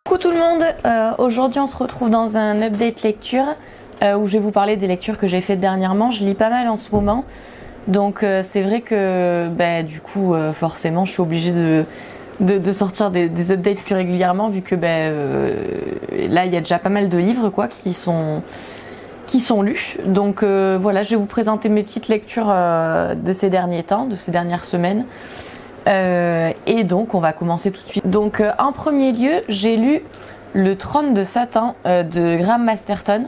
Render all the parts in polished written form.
Coucou tout le monde, aujourd'hui on se retrouve dans un update lecture où je vais vous parler des lectures que j'ai faites dernièrement. Je lis pas mal en ce moment, donc c'est vrai que du coup forcément je suis obligée de sortir des updates plus régulièrement vu que là il y a déjà pas mal de livres qui sont lus. Donc voilà, je vais vous présenter mes petites lectures de ces derniers temps, de ces dernières semaines. Et donc on va commencer tout de suite. Donc en premier lieu, j'ai lu Le Trône de Satan de Graham Masterton.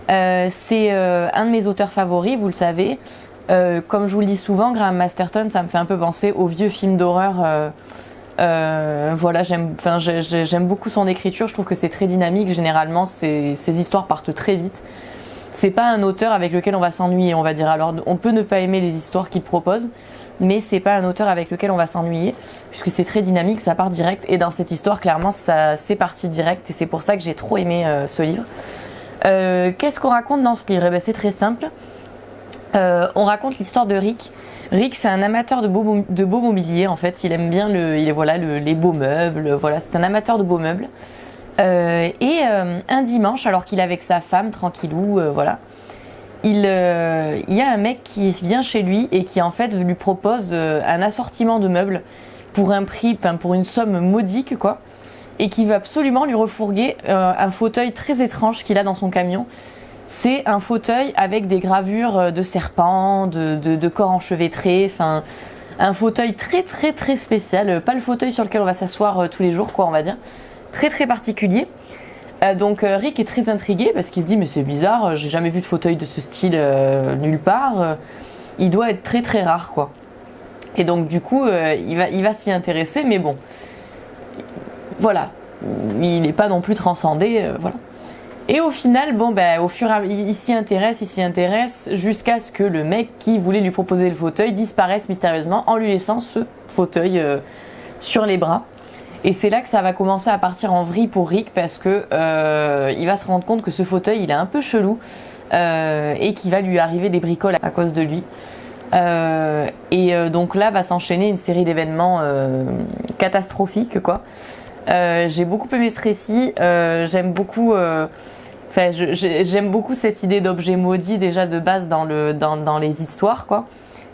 C'est un de mes auteurs favoris, vous le savez. Comme je vous le dis souvent, Graham Masterton, ça me fait un peu penser aux vieux films d'horreur. Voilà, j'aime beaucoup son écriture. Je trouve que c'est très dynamique. Généralement, ses histoires partent très vite. C'est pas un auteur avec lequel on va s'ennuyer, on va dire. Alors, on peut ne pas aimer les histoires qu'il propose, mais c'est pas un auteur avec lequel on va s'ennuyer, puisque c'est très dynamique, ça part direct. Et dans cette histoire, clairement, c'est parti direct, et c'est pour ça que j'ai trop aimé ce livre. Qu'est-ce qu'on raconte dans ce livre ? C'est très simple. On raconte l'histoire de Rick. Rick, c'est un amateur de beau mobilier, en fait. Il aime bien les beaux meubles. Voilà, c'est un amateur de beaux meubles. Un dimanche, alors qu'il est avec sa femme, tranquillou, voilà, il y a un mec qui vient chez lui et qui en fait lui propose un assortiment de meubles pour un prix, pour une somme modique, quoi, et qui veut absolument lui refourguer un fauteuil très étrange qu'il a dans son camion. C'est un fauteuil avec des gravures de serpents, de corps enchevêtrés, un fauteuil très très très spécial, pas le fauteuil sur lequel on va s'asseoir tous les jours, quoi, on va dire. Très très particulier. Donc Rick est très intrigué parce qu'il se dit mais c'est bizarre, j'ai jamais vu de fauteuil de ce style nulle part. Il doit être très très rare, quoi. Et donc du coup il va s'y intéresser, mais bon, voilà, il n'est pas non plus transcendé, voilà. Et au final, au fur et à mesure, il s'y intéresse jusqu'à ce que le mec qui voulait lui proposer le fauteuil disparaisse mystérieusement en lui laissant ce fauteuil sur les bras. Et c'est là que ça va commencer à partir en vrille pour Rick parce que il va se rendre compte que ce fauteuil il est un peu chelou et qu'il va lui arriver des bricoles à cause de lui. Donc là va s'enchaîner une série d'événements catastrophiques, quoi. J'ai beaucoup aimé ce récit. J'aime beaucoup cette idée d'objet maudit déjà de base dans les histoires, quoi.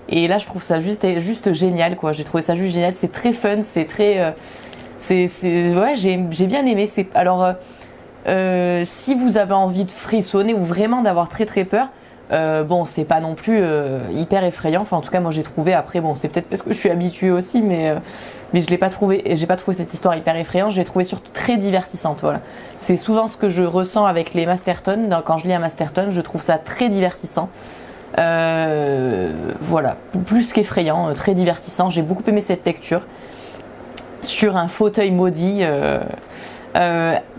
Et là je trouve ça juste génial, quoi. J'ai trouvé ça juste génial. C'est très fun, c'est très ouais, j'ai bien aimé. Si vous avez envie de frissonner ou vraiment d'avoir très très peur, c'est pas non plus hyper effrayant. Enfin, en tout cas, moi j'ai trouvé. Après, c'est peut-être parce que je suis habituée aussi, mais je l'ai pas trouvé. Et j'ai pas trouvé cette histoire hyper effrayante. Je l'ai trouvé surtout très divertissante. Voilà, c'est souvent ce que je ressens avec les Masterton. Quand je lis un Masterton, je trouve ça très divertissant. Voilà, plus qu'effrayant, très divertissant. J'ai beaucoup aimé cette lecture sur un fauteuil maudit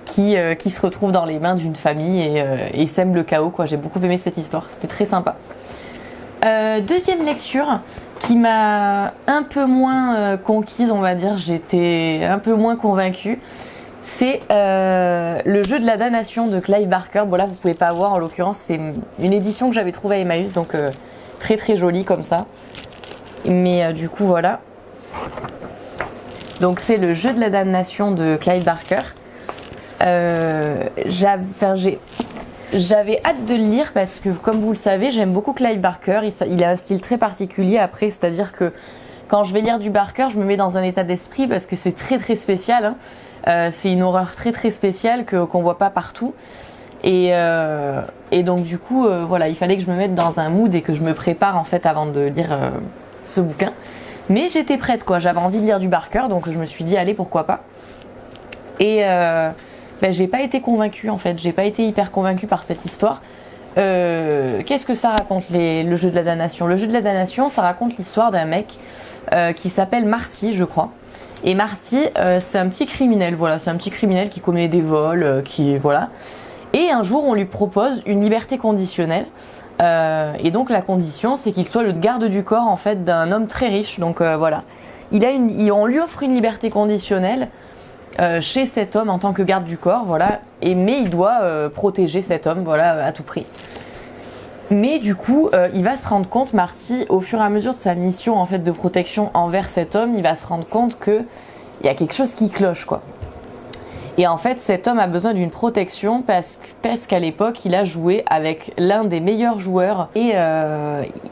qui se retrouve dans les mains d'une famille et sème le chaos, quoi. J'ai beaucoup aimé cette histoire, c'était très sympa. Deuxième lecture qui m'a un peu moins conquise, on va dire, j'étais un peu moins convaincue, c'est Le Jeu de la damnation de Clive Barker. Bon là vous pouvez pas voir, en l'occurrence c'est une édition que j'avais trouvée à Emmaüs, donc très très jolie comme ça, mais du coup voilà. Donc c'est Le Jeu de la damnation de Clive Barker. J'avais hâte de le lire parce que, comme vous le savez, j'aime beaucoup Clive Barker. Il a un style très particulier après, c'est-à-dire que quand je vais lire du Barker, je me mets dans un état d'esprit parce que c'est très très spécial, hein. C'est une horreur très très spéciale qu'on voit pas partout. Et donc du coup, voilà, il fallait que je me mette dans un mood et que je me prépare en fait avant de lire ce bouquin. Mais j'étais prête, quoi. J'avais envie de lire du Barker, donc je me suis dit allez, pourquoi pas. Et j'ai pas été convaincue, en fait. J'ai pas été hyper convaincue par cette histoire. Qu'est-ce que ça raconte, le Jeu de la damnation ? Le Jeu de la damnation, ça raconte l'histoire d'un mec qui s'appelle Marty, je crois. Et Marty, c'est un petit criminel, voilà. C'est un petit criminel qui commet des vols, voilà. Et un jour, on lui propose une liberté conditionnelle. Et donc la condition, c'est qu'il soit le garde du corps, en fait, d'un homme très riche. Donc voilà, on lui offre une liberté conditionnelle chez cet homme en tant que garde du corps, voilà. Mais il doit protéger cet homme, voilà, à tout prix. Mais du coup, il va se rendre compte, Marty, au fur et à mesure de sa mission en fait de protection envers cet homme, il va se rendre compte que il y a quelque chose qui cloche, quoi. Et en fait, cet homme a besoin d'une protection parce qu'à l'époque, il a joué avec l'un des meilleurs joueurs et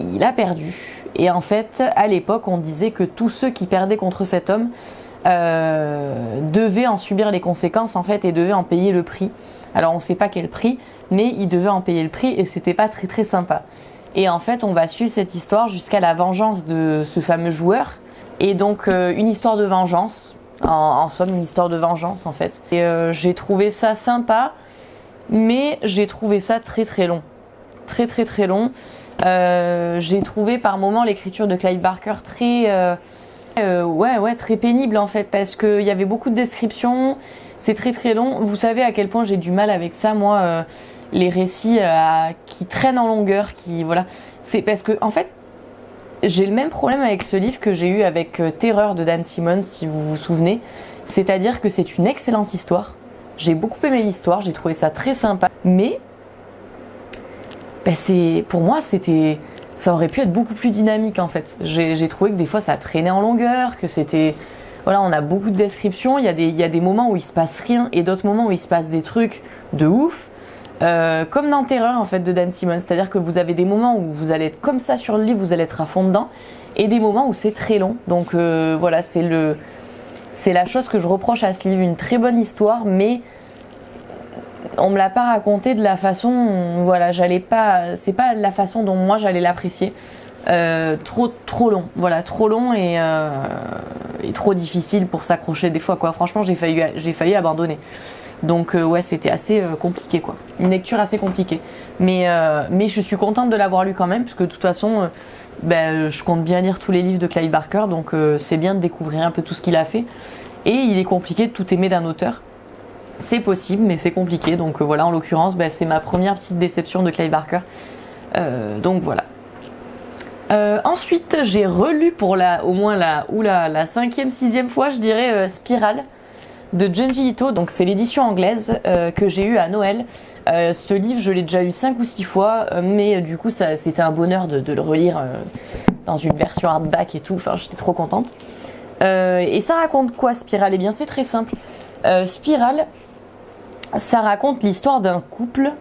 il a perdu. Et en fait, à l'époque, on disait que tous ceux qui perdaient contre cet homme devaient en subir les conséquences en fait et devaient en payer le prix. Alors, on ne sait pas quel prix, mais ils devaient en payer le prix et c'était pas très très sympa. Et en fait, on va suivre cette histoire jusqu'à la vengeance de ce fameux joueur. Et donc, une histoire de vengeance. En somme, une histoire de vengeance en fait. Et j'ai trouvé ça sympa, mais j'ai trouvé ça très très long. Très très très long. J'ai trouvé par moments l'écriture de Clive Barker très très pénible en fait, parce qu'il y avait beaucoup de descriptions, c'est très très long. Vous savez à quel point j'ai du mal avec ça, moi, les récits qui traînent en longueur, voilà. C'est parce que en fait, j'ai le même problème avec ce livre que j'ai eu avec Terreur de Dan Simmons, si vous vous souvenez. C'est-à-dire que c'est une excellente histoire. J'ai beaucoup aimé l'histoire, j'ai trouvé ça très sympa. Mais pour moi, ça aurait pu être beaucoup plus dynamique en fait. J'ai trouvé que des fois ça traînait en longueur, que c'était... Voilà, on a beaucoup de descriptions, il y a des moments où il se passe rien et d'autres moments où il se passe des trucs de ouf. Comme dans Terreur en fait de Dan Simmons, c'est-à-dire que vous avez des moments où vous allez être comme ça sur le livre, vous allez être à fond dedans, et des moments où c'est très long. Donc voilà, c'est la chose que je reproche à ce livre, une très bonne histoire, mais on me l'a pas raconté de la façon, voilà, c'est pas la façon dont moi j'allais l'apprécier. Trop long, voilà, trop long et trop difficile pour s'accrocher des fois quoi. Franchement, j'ai failli abandonner. Donc ouais, c'était assez compliqué quoi. Une lecture assez compliquée. Mais je suis contente de l'avoir lu quand même, parce que de toute façon, je compte bien lire tous les livres de Clive Barker, donc c'est bien de découvrir un peu tout ce qu'il a fait. Et il est compliqué de tout aimer d'un auteur. C'est possible, mais c'est compliqué. Donc voilà, en l'occurrence, c'est ma première petite déception de Clive Barker. Donc voilà. Ensuite, j'ai relu pour la 5e, 6e fois, je dirais, Spirale de Junji Ito. Donc c'est l'édition anglaise que j'ai eue à Noël. Ce livre, je l'ai déjà lu 5 ou 6 fois, mais du coup, c'était un bonheur de le relire dans une version hardback et tout. Enfin, j'étais trop contente. Et ça raconte quoi, Spirale? Eh bien, c'est très simple. Spirale, ça raconte l'histoire d'un couple,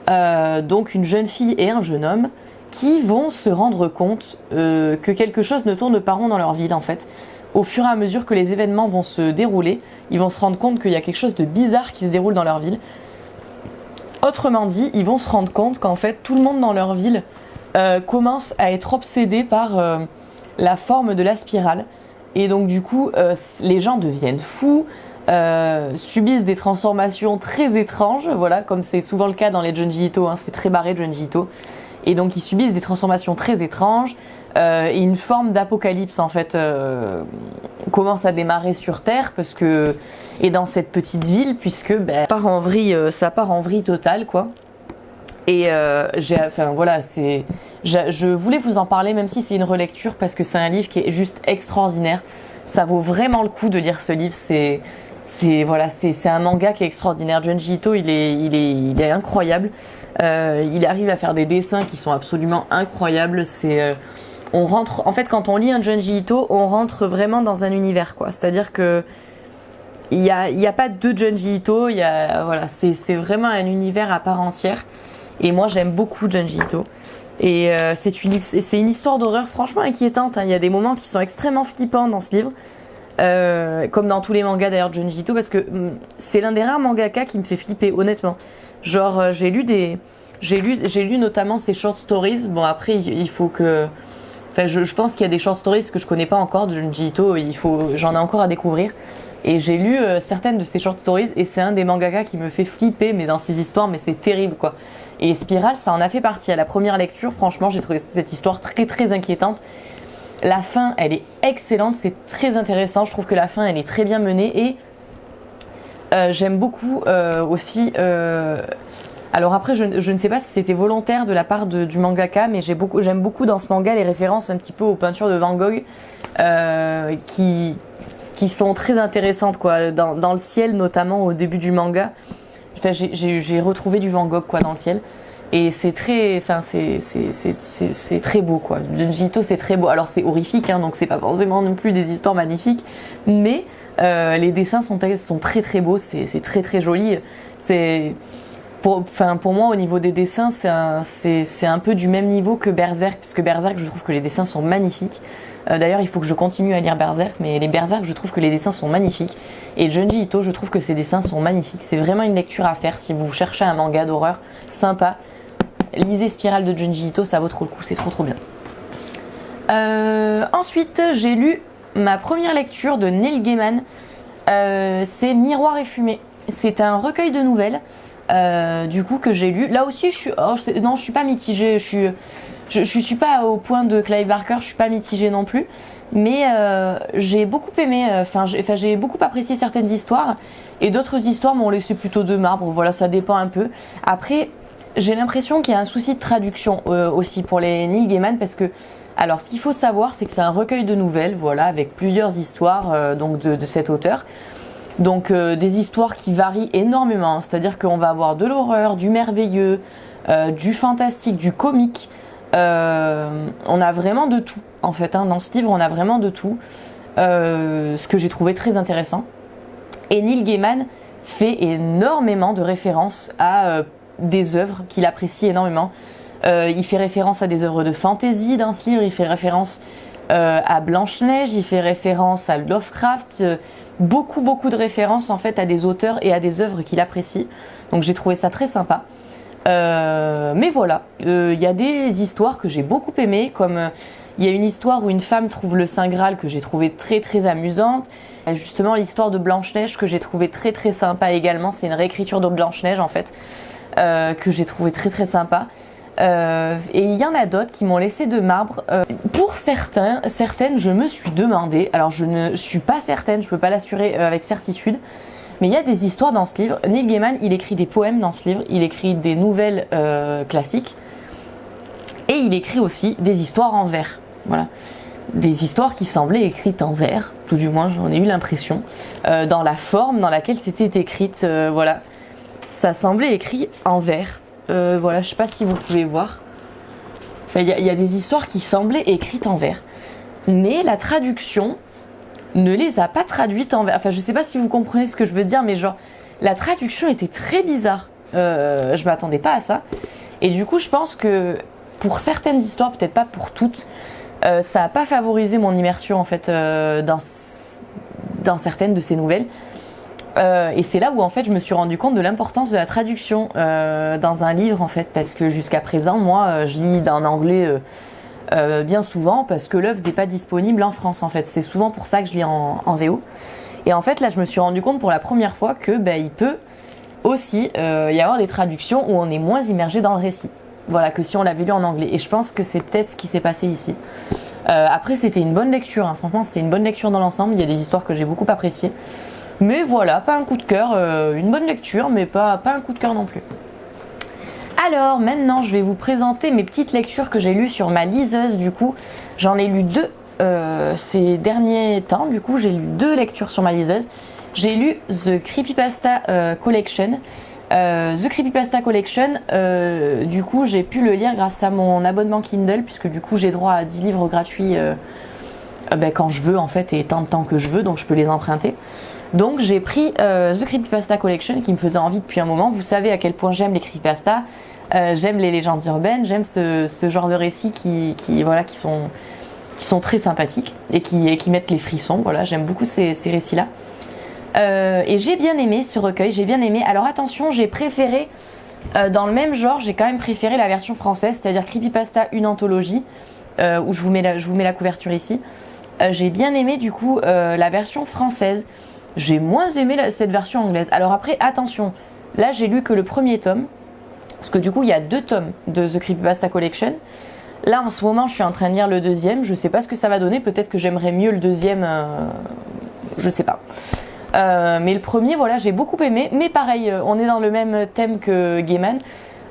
donc une jeune fille et un jeune homme, qui vont se rendre compte que quelque chose ne tourne pas rond dans leur ville en fait. Au fur et à mesure que les événements vont se dérouler, ils vont se rendre compte qu'il y a quelque chose de bizarre qui se déroule dans leur ville. Autrement dit, ils vont se rendre compte qu'en fait tout le monde dans leur ville commence à être obsédé par la forme de la spirale. Et donc du coup, les gens deviennent fous, subissent des transformations très étranges, voilà, comme c'est souvent le cas dans les Junji Ito, hein, c'est très barré Junji Ito. Et donc ils subissent des transformations très étranges, et une forme d'apocalypse en fait commence à démarrer sur Terre, et dans cette petite ville, puisque ça part en vrille totale quoi. Et je voulais vous en parler, même si c'est une relecture, parce que c'est un livre qui est juste extraordinaire. Ça vaut vraiment le coup de lire ce livre. C'est un manga qui est extraordinaire. Junji Ito, il est incroyable. Il arrive à faire des dessins qui sont absolument incroyables. En fait, quand on lit un Junji Ito, on rentre vraiment dans un univers, quoi. C'est-à-dire que il y a pas deux Junji Ito. C'est vraiment un univers à part entière. Et moi, j'aime beaucoup Junji Ito. Et c'est une histoire d'horreur franchement inquiétante. Hein. Il y a des moments qui sont extrêmement flippants dans ce livre. Comme dans tous les mangas d'ailleurs de Junji Ito, parce que c'est l'un des rares mangaka qui me fait flipper, honnêtement. Genre, j'ai lu notamment ses short stories. Bon, après, il faut que... Enfin, je pense qu'il y a des short stories que je connais pas encore de Junji Ito. J'en ai encore à découvrir. Et j'ai lu certaines de ses short stories, et c'est un des mangaka qui me fait flipper, mais dans ses histoires, mais c'est terrible, quoi. Et Spirale, ça en a fait partie. À la première lecture, franchement, j'ai trouvé cette histoire très très inquiétante. La fin, elle est excellente, c'est très intéressant. Je trouve que la fin, elle est très bien menée. Et j'aime beaucoup aussi... Alors après, je ne sais pas si c'était volontaire de la part du mangaka, mais j'aime beaucoup dans ce manga les références un petit peu aux peintures de Van Gogh qui sont très intéressantes, quoi. Dans le ciel, notamment au début du manga. Enfin, j'ai retrouvé du Van Gogh, quoi, dans le ciel. Et c'est très, enfin c'est très beau quoi. Junji Ito c'est très beau. Alors c'est horrifique, hein, donc c'est pas forcément non plus des histoires magnifiques, mais les dessins sont très très beaux, c'est très très joli. C'est pour moi au niveau des dessins c'est un peu du même niveau que Berserk, puisque Berserk je trouve que les dessins sont magnifiques. D'ailleurs il faut que je continue à lire Berserk, mais les Berserk je trouve que les dessins sont magnifiques. Et Junji Ito je trouve que ses dessins sont magnifiques. C'est vraiment une lecture à faire si vous cherchez un manga d'horreur sympa. Lisez Spirale de Junji Ito, ça vaut trop le coup, c'est trop bien. Ensuite, j'ai lu ma première lecture de Neil Gaiman. C'est Miroir et fumée. C'est un recueil de nouvelles, du coup que j'ai lu. Là aussi, je suis pas mitigée. Je suis pas au point de Clive Barker. Je suis pas mitigée non plus. Mais j'ai beaucoup aimé. J'ai beaucoup apprécié certaines histoires et d'autres histoires m'ont laissé plutôt de marbre. Voilà, ça dépend un peu. Après. J'ai l'impression qu'il y a un souci de traduction aussi pour les Neil Gaiman, parce que, alors ce qu'il faut savoir, c'est que c'est un recueil de nouvelles, voilà, avec plusieurs histoires donc de cet auteur. Donc des histoires qui varient énormément, c'est-à-dire qu'on va avoir de l'horreur, du merveilleux, du fantastique, du comique. On a vraiment de tout en fait, hein. Dans ce livre on a vraiment de tout, ce que j'ai trouvé très intéressant. Et Neil Gaiman fait énormément de références à des œuvres qu'il apprécie énormément. Il fait référence à des œuvres de fantasy dans ce livre, il fait référence à Blanche-Neige, il fait référence à Lovecraft, beaucoup de références en fait à des auteurs et à des œuvres qu'il apprécie. Donc j'ai trouvé ça très sympa. Mais voilà, il y a des histoires que j'ai beaucoup aimées, comme il y a une histoire où une femme trouve le Saint Graal que j'ai trouvé très amusante. Justement l'histoire de Blanche-Neige que j'ai trouvé très sympa également, c'est une réécriture de Blanche-Neige en fait. Que j'ai trouvé très sympa. Et il y en a d'autres qui m'ont laissé de marbre. Pour certaines, je me suis demandé, alors je ne suis pas certaine, je peux pas l'assurer avec certitude, mais il y a des histoires dans ce livre. Neil Gaiman, il écrit des poèmes dans ce livre, il écrit des nouvelles classiques, et il écrit aussi des histoires en vers. Voilà. Des histoires qui semblaient écrites en vers, tout du moins j'en ai eu l'impression, dans la forme dans laquelle c'était écrite, voilà. Ça semblait écrit en vers. Voilà, je sais pas si vous pouvez voir. Enfin, il y a des histoires qui semblaient écrites en vers. Mais la traduction ne les a pas traduites en vers. Enfin, je sais pas si vous comprenez ce que je veux dire, mais genre, la traduction était très bizarre. Je m'attendais pas à ça. Et du coup, je pense que pour certaines histoires, peut-être pas pour toutes, ça a pas favorisé mon immersion en fait dans certaines de ces nouvelles. Et c'est là où en fait je me suis rendu compte de l'importance de la traduction dans un livre en fait, parce que jusqu'à présent moi je lis en anglais bien souvent parce que l'œuvre n'est pas disponible en France en fait, c'est souvent pour ça que je lis en VO. Et en fait là je me suis rendu compte pour la première fois que il peut aussi y avoir des traductions où on est moins immergé dans le récit, voilà, que si on l'avait lu en anglais. Et je pense que c'est peut-être ce qui s'est passé ici. Après c'était une bonne lecture, hein. Franchement c'est une bonne lecture dans l'ensemble, il y a des histoires que j'ai beaucoup appréciées. Mais voilà, pas un coup de cœur, une bonne lecture, mais pas un coup de cœur non plus. Alors maintenant, je vais vous présenter mes petites lectures que j'ai lues sur ma liseuse. Du coup, j'en ai lu 2 ces derniers temps. Du coup, j'ai lu 2 lectures sur ma liseuse. J'ai lu The Creepypasta Collection. The Creepypasta Collection, du coup, j'ai pu le lire grâce à mon abonnement Kindle, puisque du coup, j'ai droit à 10 livres gratuits quand je veux en fait, et tant de temps que je veux, donc je peux les emprunter. Donc j'ai pris The Creepypasta Collection qui me faisait envie depuis un moment. Vous savez à quel point j'aime les creepypasta, j'aime les légendes urbaines, j'aime ce genre de récits qui sont très sympathiques et qui mettent les frissons. Voilà, j'aime beaucoup ces récits-là. Et j'ai bien aimé ce recueil, j'ai bien aimé. Alors attention, j'ai préféré, dans le même genre, j'ai quand même préféré la version française, c'est-à-dire Creepypasta, une anthologie, où je vous mets la couverture ici. J'ai bien aimé du coup la version française. J'ai moins aimé cette version anglaise. Alors après, attention, là j'ai lu que le premier tome, parce que du coup il y a 2 tomes de The Creepypasta Collection. Là en ce moment je suis en train de lire le deuxième, je sais pas ce que ça va donner, peut-être que j'aimerais mieux le deuxième, je sais pas. Mais le premier, voilà, j'ai beaucoup aimé, mais pareil, on est dans le même thème que Gaiman.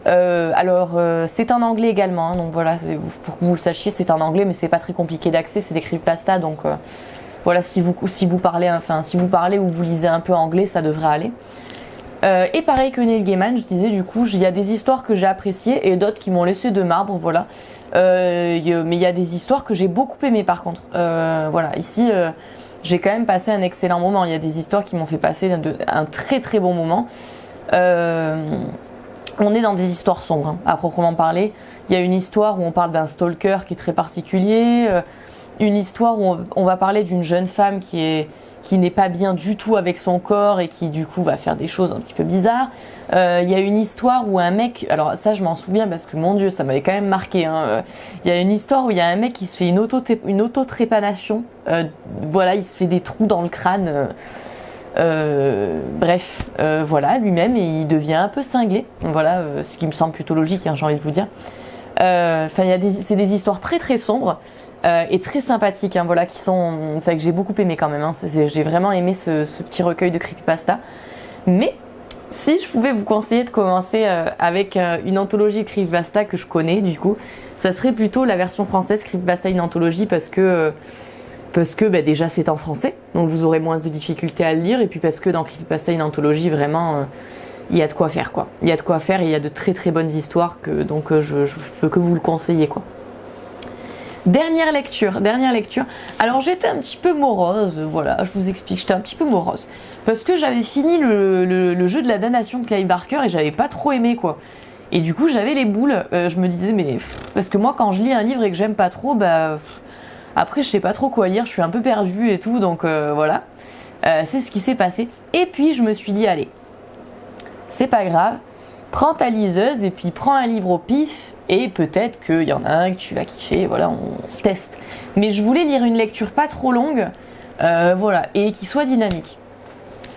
C'est en anglais également, hein, donc voilà, pour que vous le sachiez, c'est en anglais, mais c'est pas très compliqué d'accès, c'est des creepypasta, donc voilà, si vous parlez ou vous lisez un peu anglais, ça devrait aller. Et pareil que Neil Gaiman, je disais du coup, il y a des histoires que j'ai appréciées et d'autres qui m'ont laissé de marbre, voilà. Mais il y a des histoires que j'ai beaucoup aimées par contre. Voilà, ici, j'ai quand même passé un excellent moment. Il y a des histoires qui m'ont fait passer un très très bon moment. On est dans des histoires sombres, hein, à proprement parler. Il y a une histoire où on parle d'un stalker qui est très particulier, une histoire où on va parler d'une jeune femme qui n'est pas bien du tout avec son corps et qui du coup va faire des choses un petit peu bizarres. Il y a une histoire où un mec, alors ça je m'en souviens parce que mon Dieu ça m'avait quand même marqué, hein. Il y a une histoire où il y a un mec qui se fait une auto-trépanation, voilà, il se fait des trous dans le crâne, bref, voilà, lui-même, et il devient un peu cinglé, voilà, ce qui me semble plutôt logique, hein, j'ai envie de vous dire. Enfin, c'est des histoires très très sombres et très sympathiques, hein, voilà, que j'ai beaucoup aimé quand même. Hein, j'ai vraiment aimé ce petit recueil de creepypasta. Mais si je pouvais vous conseiller de commencer avec une anthologie creepypasta que je connais, du coup, ça serait plutôt la version française creepypasta une anthologie parce que déjà c'est en français, donc vous aurez moins de difficultés à le lire, et puis parce que dans creepypasta une anthologie, vraiment il y a de quoi faire, quoi. Il y a de quoi faire et il y a de très très bonnes histoires, donc je peux que vous le conseiller, quoi. Dernière lecture. Alors j'étais un petit peu morose, voilà, je vous explique, j'étais un petit peu morose. Parce que j'avais fini le jeu de la damnation de Clive Barker et j'avais pas trop aimé, quoi. Et du coup j'avais les boules, je me disais, mais... Parce que moi quand je lis un livre et que j'aime pas trop, après je sais pas trop quoi lire, je suis un peu perdue et tout, donc voilà. C'est ce qui s'est passé. Et puis je me suis dit, allez, c'est pas grave, prends ta liseuse et puis prends un livre au pif et peut-être qu'il y en a un que tu vas kiffer, voilà, on teste. Mais je voulais lire une lecture pas trop longue, voilà, et qui soit dynamique.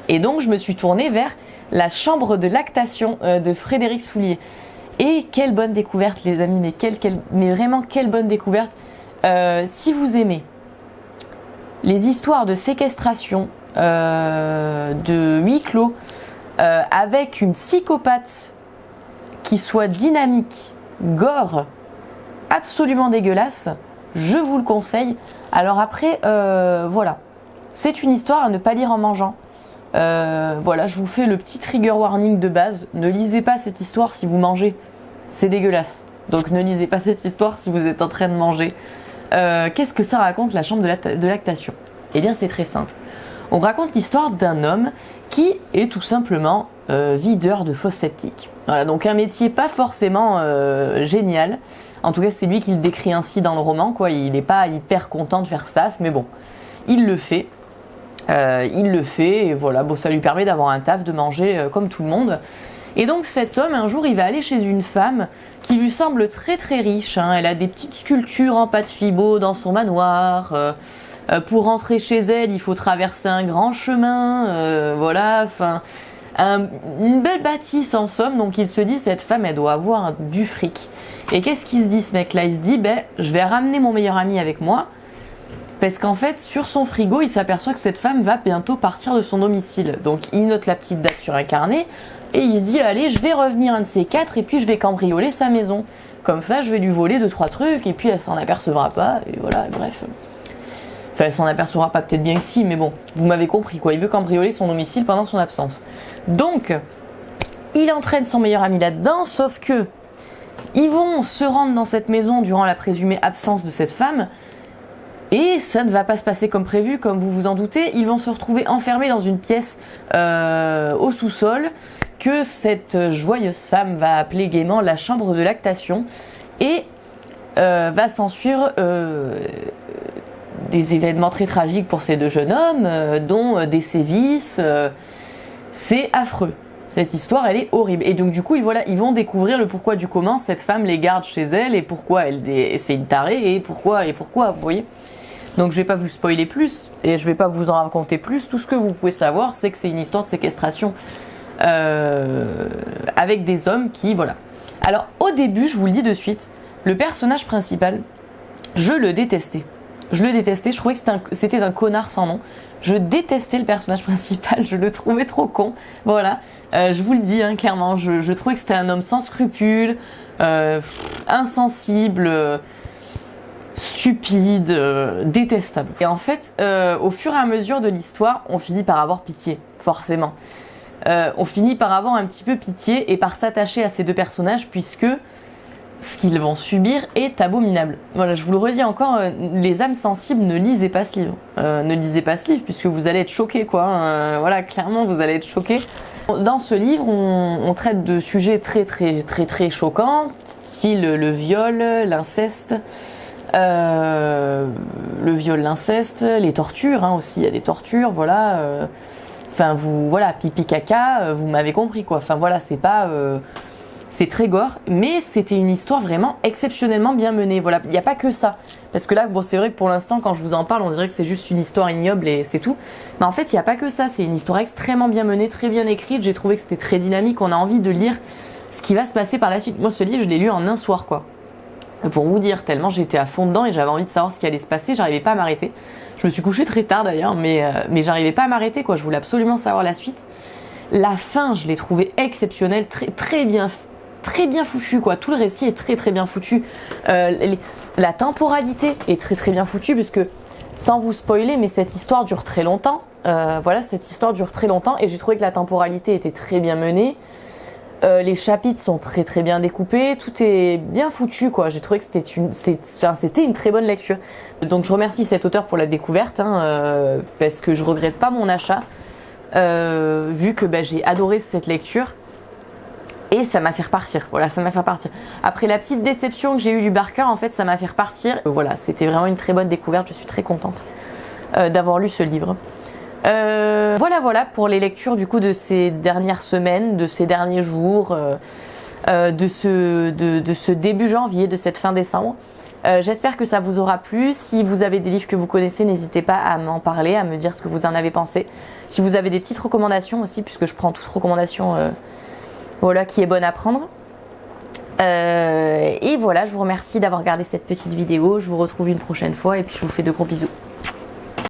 Et donc je me suis tournée vers La chambre de lactation de Frédéric Soulier. Et quelle bonne découverte, les amis, mais vraiment quelle bonne découverte. Si vous aimez les histoires de séquestration, de huis clos, avec une psychopathe qui soit dynamique, gore, absolument dégueulasse, je vous le conseille. Alors après, voilà, c'est une histoire à ne pas lire en mangeant. Voilà, je vous fais le petit trigger warning de base. Ne lisez pas cette histoire si vous mangez, c'est dégueulasse. Donc ne lisez pas cette histoire si vous êtes en train de manger. Qu'est-ce que ça raconte, la chambre de lactation? Eh bien c'est très simple. On raconte l'histoire d'un homme qui est tout simplement videur de fosses septiques. Voilà, donc un métier pas forcément génial. En tout cas, c'est lui qui le décrit ainsi dans le roman, quoi. Il n'est pas hyper content de faire ça, mais bon, il le fait. Et voilà, bon, ça lui permet d'avoir un taf, de manger comme tout le monde. Et donc cet homme, un jour, il va aller chez une femme qui lui semble très très riche, hein. Elle a des petites sculptures en pâte Fibo dans son manoir. Pour rentrer chez elle, il faut traverser un grand chemin, voilà, enfin, une belle bâtisse en somme. Donc il se dit, cette femme, elle doit avoir du fric. Et qu'est-ce qu'il se dit, ce mec-là? Il se dit, je vais ramener mon meilleur ami avec moi, parce qu'en fait, sur son frigo, il s'aperçoit que cette femme va bientôt partir de son domicile. Donc il note la petite date sur un carnet, et il se dit, allez, je vais revenir un de ces quatre, et puis je vais cambrioler sa maison. Comme ça, je vais lui voler 2-3 trucs, et puis elle s'en apercevra pas, et voilà, bref... Enfin, elle s'en apercevra pas, peut-être bien que si, mais bon, vous m'avez compris, quoi. Il veut cambrioler son domicile pendant son absence. Donc, il entraîne son meilleur ami là-dedans, sauf que ils vont se rendre dans cette maison durant la présumée absence de cette femme, et ça ne va pas se passer comme prévu, comme vous vous en doutez. Ils vont se retrouver enfermés dans une pièce au sous-sol, que cette joyeuse femme va appeler gaiement la chambre de lactation, et va s'ensuivre... des événements très tragiques pour ces deux jeunes hommes, dont des sévices. C'est affreux. Cette histoire, elle est horrible. Et donc du coup, ils vont découvrir le pourquoi du comment cette femme les garde chez elle, et pourquoi c'est une tarée, et pourquoi, vous voyez. Donc je vais pas vous spoiler plus, et je vais pas vous en raconter plus. Tout ce que vous pouvez savoir, c'est que c'est une histoire de séquestration avec des hommes qui, voilà. Alors au début, je vous le dis de suite, le personnage principal, je le détestais. Je trouvais que c'était un connard sans nom. Je détestais le personnage principal, je le trouvais trop con. Voilà, je vous le dis, hein, clairement, je trouvais que c'était un homme sans scrupules, insensible, stupide, détestable. Et en fait, au fur et à mesure de l'histoire, on finit par avoir pitié, forcément. on finit par avoir un petit peu pitié et par s'attacher à ces deux personnages puisque ce qu'ils vont subir est abominable. Voilà, je vous le redis encore, les âmes sensibles, ne lisez pas ce livre. Ne lisez pas ce livre puisque vous allez être choqués, quoi. Voilà, clairement, vous allez être choqués. Dans ce livre, on traite de sujets très choquants, style le viol, l'inceste, les tortures, hein, aussi, il y a des tortures, voilà. Enfin, voilà, pipi caca, vous m'avez compris, quoi. Enfin, voilà, c'est pas... c'est très gore, mais c'était une histoire vraiment exceptionnellement bien menée. Voilà, il n'y a pas que ça. Parce que là, bon, c'est vrai que pour l'instant, quand je vous en parle, on dirait que c'est juste une histoire ignoble et c'est tout. Mais en fait, il n'y a pas que ça. C'est une histoire extrêmement bien menée, très bien écrite. J'ai trouvé que c'était très dynamique. On a envie de lire ce qui va se passer par la suite. Moi, ce livre, je l'ai lu en un soir, quoi. Pour vous dire, tellement j'étais à fond dedans et j'avais envie de savoir ce qui allait se passer. J'arrivais pas à m'arrêter. Je me suis couchée très tard d'ailleurs, mais j'arrivais pas à m'arrêter, quoi. Je voulais absolument savoir la suite. La fin, je l'ai trouvée exceptionnelle, très bien foutu, quoi. Tout le récit est très bien foutu. La temporalité est très bien foutue puisque, sans vous spoiler, mais cette histoire dure très longtemps. Voilà, cette histoire dure très longtemps et j'ai trouvé que la temporalité était très bien menée. Les chapitres sont très bien découpés, tout est bien foutu, quoi. J'ai trouvé que c'était une très bonne lecture. Donc je remercie cet auteur pour la découverte, hein, parce que je regrette pas mon achat, vu que j'ai adoré cette lecture. Et ça m'a fait repartir, voilà, ça m'a fait repartir. Après la petite déception que j'ai eue du Barker, en fait, ça m'a fait repartir. Voilà, c'était vraiment une très bonne découverte, je suis très contente d'avoir lu ce livre. Voilà pour les lectures du coup de ces dernières semaines, de ces derniers jours, de ce début janvier, de cette fin décembre. J'espère que ça vous aura plu. Si vous avez des livres que vous connaissez, n'hésitez pas à m'en parler, à me dire ce que vous en avez pensé. Si vous avez des petites recommandations aussi, puisque je prends toute recommandation voilà, qui est bonne à prendre. Et voilà, je vous remercie d'avoir regardé cette petite vidéo. Je vous retrouve une prochaine fois et puis je vous fais de gros bisous.